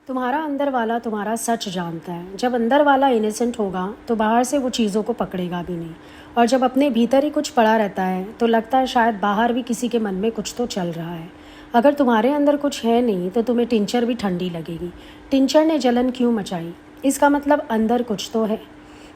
तुम्हारा अंदर वाला तुम्हारा सच जानता है। जब अंदर वाला इनोसेंट होगा तो बाहर से वो चीज़ों को पकड़ेगा भी नहीं। और जब अपने भीतर ही कुछ पड़ा रहता है तो लगता है शायद बाहर भी किसी के मन में कुछ तो चल रहा है। अगर तुम्हारे अंदर कुछ है नहीं तो तुम्हें टिंचर भी ठंडी लगेगी। टिंचर ने जलन क्यों मचाई? इसका मतलब अंदर कुछ तो है।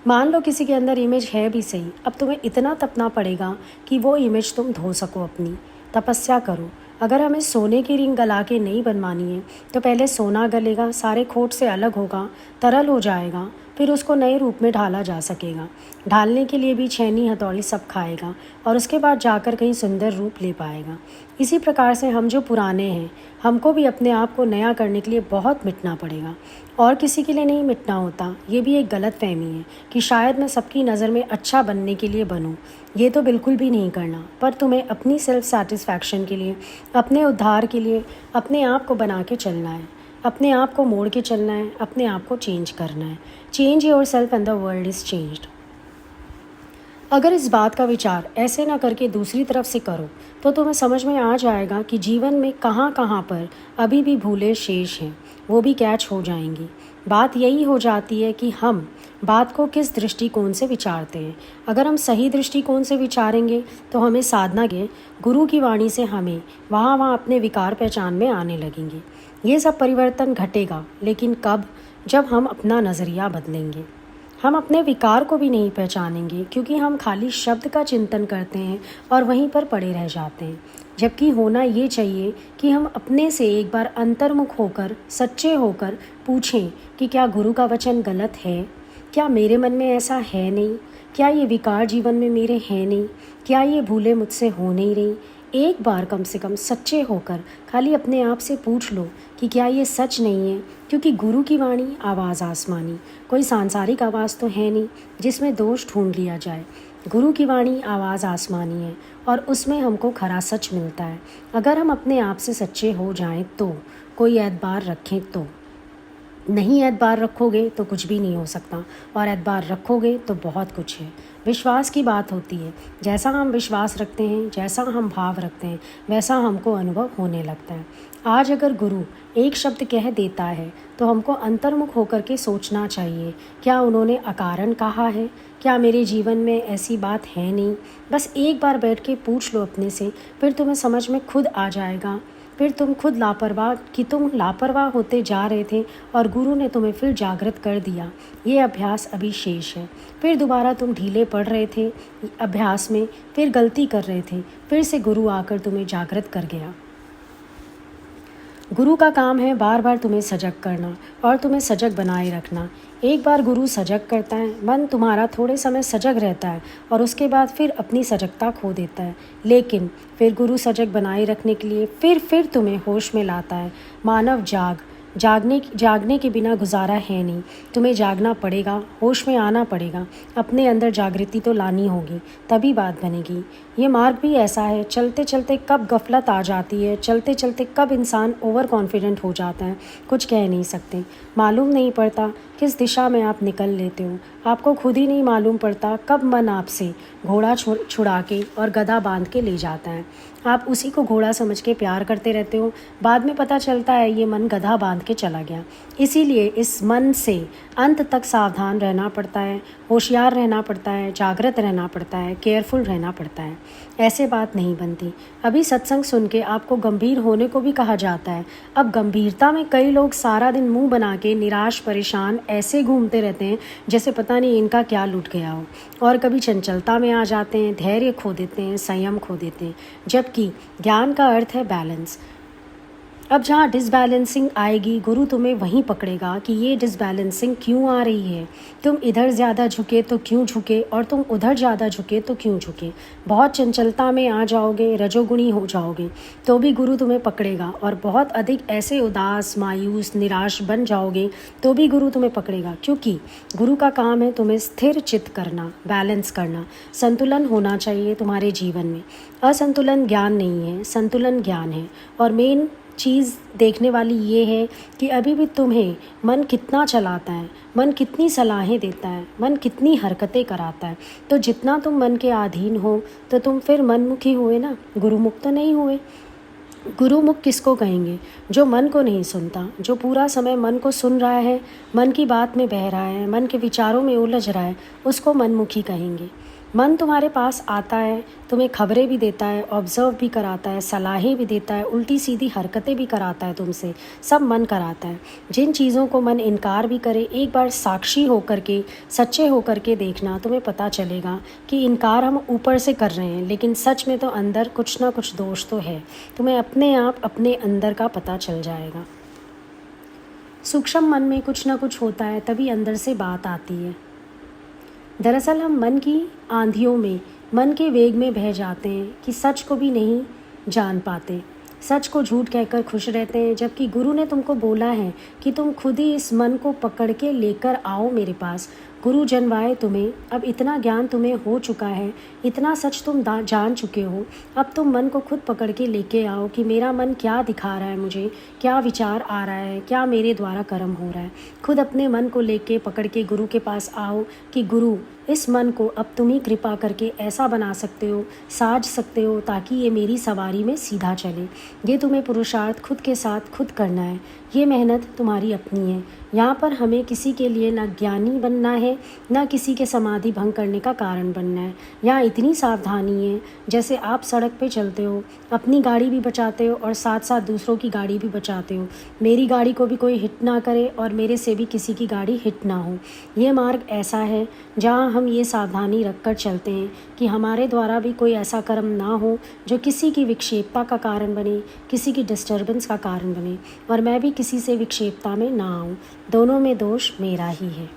मान लो किसी के अंदर इमेज है भी सही, अब तुम्हें इतना तपना पड़ेगा कि वो इमेज तुम धो सको अपनी। तपस्या करो। अगर हमें सोने की रिंग गला के नहीं बनवानी है तो पहले सोना गलेगा, सारे खोट से अलग होगा, तरल हो जाएगा, फिर उसको नए रूप में ढाला जा सकेगा। ढालने के लिए भी छेनी हथौड़ी सब खाएगा और उसके बाद जाकर कहीं सुंदर रूप ले पाएगा। इसी प्रकार से हम जो पुराने हैं, हमको भी अपने आप को नया करने के लिए बहुत मिटना पड़ेगा। और किसी के लिए नहीं मिटना होता। ये भी एक गलत फहमी है कि शायद मैं सबकी नज़र में अच्छा बनने के लिए बनूं। ये तो बिल्कुल भी नहीं करना, पर तुम्हें अपनी सेल्फ सेटिस्फैक्शन के लिए, अपने उद्धार के लिए अपने आप को बना के चलना है, अपने आप को मोड़ के चलना है, अपने आप को चेंज करना है। Change your self and the world is changed. अगर इस बात का विचार ऐसे ना करके दूसरी तरफ से करो तो तुम्हें समझ में आ जाएगा कि जीवन में कहाँ कहाँ पर अभी भी भूले शेष हैं, वो भी कैच हो जाएंगी। बात यही हो जाती है कि हम बात को किस दृष्टिकोण से विचारते हैं। अगर हम सही दृष्टिकोण से विचारेंगे तो हमें साधना के गुरु की वाणी से हमें वहाँ अपने विकार पहचान में आने लगेंगे। ये सब परिवर्तन घटेगा, लेकिन कब? जब हम अपना नज़रिया बदलेंगे। हम अपने विकार को भी नहीं पहचानेंगे क्योंकि हम खाली शब्द का चिंतन करते हैं और वहीं पर पड़े रह जाते हैं। जबकि होना ये चाहिए कि हम अपने से एक बार अंतर्मुख होकर, सच्चे होकर पूछें कि क्या गुरु का वचन गलत है? क्या मेरे मन में ऐसा है नहीं? क्या ये विकार जीवन में मेरे हैं नहीं? क्या ये भूले मुझसे हो नहीं रही? एक बार कम से कम सच्चे होकर खाली अपने आप से पूछ लो कि क्या ये सच नहीं है? क्योंकि गुरु की वाणी आवाज़ आसमानी, कोई सांसारिक आवाज़ तो है नहीं जिसमें दोष ढूंढ लिया जाए। गुरु की वाणी आवाज़ आसमानी है और उसमें हमको खरा सच मिलता है। अगर हम अपने आप से सच्चे हो जाएं तो, कोई एतबार रखें तो। नहीं एतबार रखोगे तो कुछ भी नहीं हो सकता, और एतबार रखोगे तो बहुत कुछ है। विश्वास की बात होती है। जैसा हम विश्वास रखते हैं, जैसा हम भाव रखते हैं, वैसा हमको अनुभव होने लगता है। आज अगर गुरु एक शब्द कह देता है तो हमको अंतर्मुख होकर के सोचना चाहिए, क्या उन्होंने अकारण कहा है? क्या मेरे जीवन में ऐसी बात है नहीं? बस एक बार बैठ के पूछ लो अपने से, फिर तुम्हें समझ में खुद आ जाएगा। फिर तुम खुद तुम लापरवाह होते जा रहे थे और गुरु ने तुम्हें फिर जागृत कर दिया। ये अभ्यास अभी शेष है। फिर दोबारा तुम ढीले पड़ रहे थे अभ्यास में, फिर गलती कर रहे थे, फिर से गुरु आकर तुम्हें जागृत कर गया। गुरु का काम है बार बार तुम्हें सजग करना और तुम्हें सजग बनाए रखना। एक बार गुरु सजग करता है, मन तुम्हारा थोड़े समय सजग रहता है और उसके बाद फिर अपनी सजगता खो देता है। लेकिन फिर गुरु सजग बनाए रखने के लिए फिर तुम्हें होश में लाता है। मानव जागने के बिना गुजारा है नहीं। तुम्हें जागना पड़ेगा, होश में आना पड़ेगा, अपने अंदर जागृति तो लानी होगी, तभी बात बनेगी। ये मार्ग भी ऐसा है, चलते चलते कब गफलत आ जाती है, चलते चलते कब इंसान ओवर कॉन्फिडेंट हो जाता है, कुछ कह नहीं सकते। मालूम नहीं पड़ता किस दिशा में आप निकल लेते हो। आपको खुद ही नहीं मालूम पड़ता कब मन आपसे घोड़ा छुड़ा के और गधा बांध के ले जाता है। आप उसी को घोड़ा समझ के प्यार करते रहते हो, बाद में पता चलता है ये मन गधा बांध के चला गया। इसीलिए इस मन से अंत तक सावधान रहना पड़ता है, होशियार रहना पड़ता है, जागृत रहना पड़ता है, केयरफुल रहना पड़ता है। ऐसे बात नहीं बनती। अभी सत्संग सुन के आपको गंभीर होने को भी कहा जाता है। अब गंभीरता में कई लोग सारा दिन मुंह बना के निराश परेशान ऐसे घूमते रहते हैं जैसे पता नहीं इनका क्या लूट गया हो, और कभी चंचलता में आ जाते हैं, धैर्य खो देते हैं, संयम खो देते हैं। जबकि ज्ञान का अर्थ है बैलेंस। अब जहाँ डिसबैलेंसिंग आएगी, गुरु तुम्हें वहीं पकड़ेगा कि ये डिसबैलेंसिंग क्यों आ रही है। तुम इधर ज़्यादा झुके तो क्यों झुके, और तुम उधर ज़्यादा झुके तो क्यों झुके। बहुत चंचलता में आ जाओगे, रजोगुणी हो जाओगे तो भी गुरु तुम्हें पकड़ेगा, और बहुत अधिक ऐसे उदास, मायूस, निराश बन जाओगे तो भी गुरु तुम्हें पकड़ेगा। क्योंकि गुरु का काम है तुम्हें स्थिर चित्त करना, बैलेंस करना। संतुलन होना चाहिए तुम्हारे जीवन में। असंतुलन ज्ञान नहीं है, संतुलन ज्ञान है। और मेन चीज़ देखने वाली ये है कि अभी भी तुम्हें मन कितना चलाता है, मन कितनी सलाहें देता है, मन कितनी हरकतें कराता है। तो जितना तुम मन के अधीन हो तो तुम फिर मनमुखी हुए ना, गुरुमुख तो नहीं हुए। गुरुमुख किसको कहेंगे? जो मन को नहीं सुनता, जो पूरा समय मन को सुन रहा है, मन की बात में बह रहा है, मन के विचारों में उलझ रहा है, उसको मनमुखी कहेंगे। मन तुम्हारे पास आता है, तुम्हें खबरें भी देता है, ऑब्जर्व भी कराता है, सलाहें भी देता है, उल्टी सीधी हरकतें भी कराता है तुमसे, सब मन कराता है। जिन चीज़ों को मन इनकार भी करे, एक बार साक्षी होकर के, सच्चे होकर के देखना, तुम्हें पता चलेगा कि इनकार हम ऊपर से कर रहे हैं, लेकिन सच में तो अंदर कुछ ना कुछ दोष तो है। तुम्हें अपने आप अपने अंदर का पता चल जाएगा। सूक्ष्म मन में कुछ ना कुछ होता है, तभी अंदर से बात आती है। दरअसल हम मन की आंधियों में, मन के वेग में बह जाते हैं कि सच को भी नहीं जान पाते, सच को झूठ कहकर खुश रहते हैं, जबकि गुरु ने तुमको बोला है कि तुम खुद ही इस मन को पकड़ के लेकर आओ मेरे पास। गुरु जनवाए तुम्हें, अब इतना ज्ञान तुम्हें हो चुका है, इतना सच तुम जान चुके हो, अब तुम मन को खुद पकड़ के लेके आओ कि मेरा मन क्या दिखा रहा है मुझे, क्या विचार आ रहा है, क्या मेरे द्वारा कर्म हो रहा है। खुद अपने मन को लेके पकड़ के गुरु के पास आओ कि गुरु, इस मन को अब तुम ही कृपा करके ऐसा बना सकते हो, साज सकते हो, ताकि ये मेरी सवारी में सीधा चले। ये तुम्हें पुरुषार्थ खुद के साथ खुद करना है, ये मेहनत तुम्हारी अपनी है। यहाँ पर हमें किसी के लिए ना ज्ञानी बनना है, ना किसी के समाधि भंग करने का कारण बनना है। यहाँ इतनी सावधानी है, जैसे आप सड़क पे चलते हो, अपनी गाड़ी भी बचाते हो और साथ साथ दूसरों की गाड़ी भी बचाते हो। मेरी गाड़ी को भी कोई हिट ना करे और मेरे से भी किसी की गाड़ी हिट ना हो। ये मार्ग ऐसा है जहाँ हम ये सावधानी रख कर चलते हैं कि हमारे द्वारा भी कोई ऐसा कर्म ना हो जो किसी की विक्षेपता का कारण बने, किसी की डिस्टर्बेंस का कारण बने, और मैं भी किसी से विक्षेपता में ना आऊँ। दोनों में दोष मेरा ही है।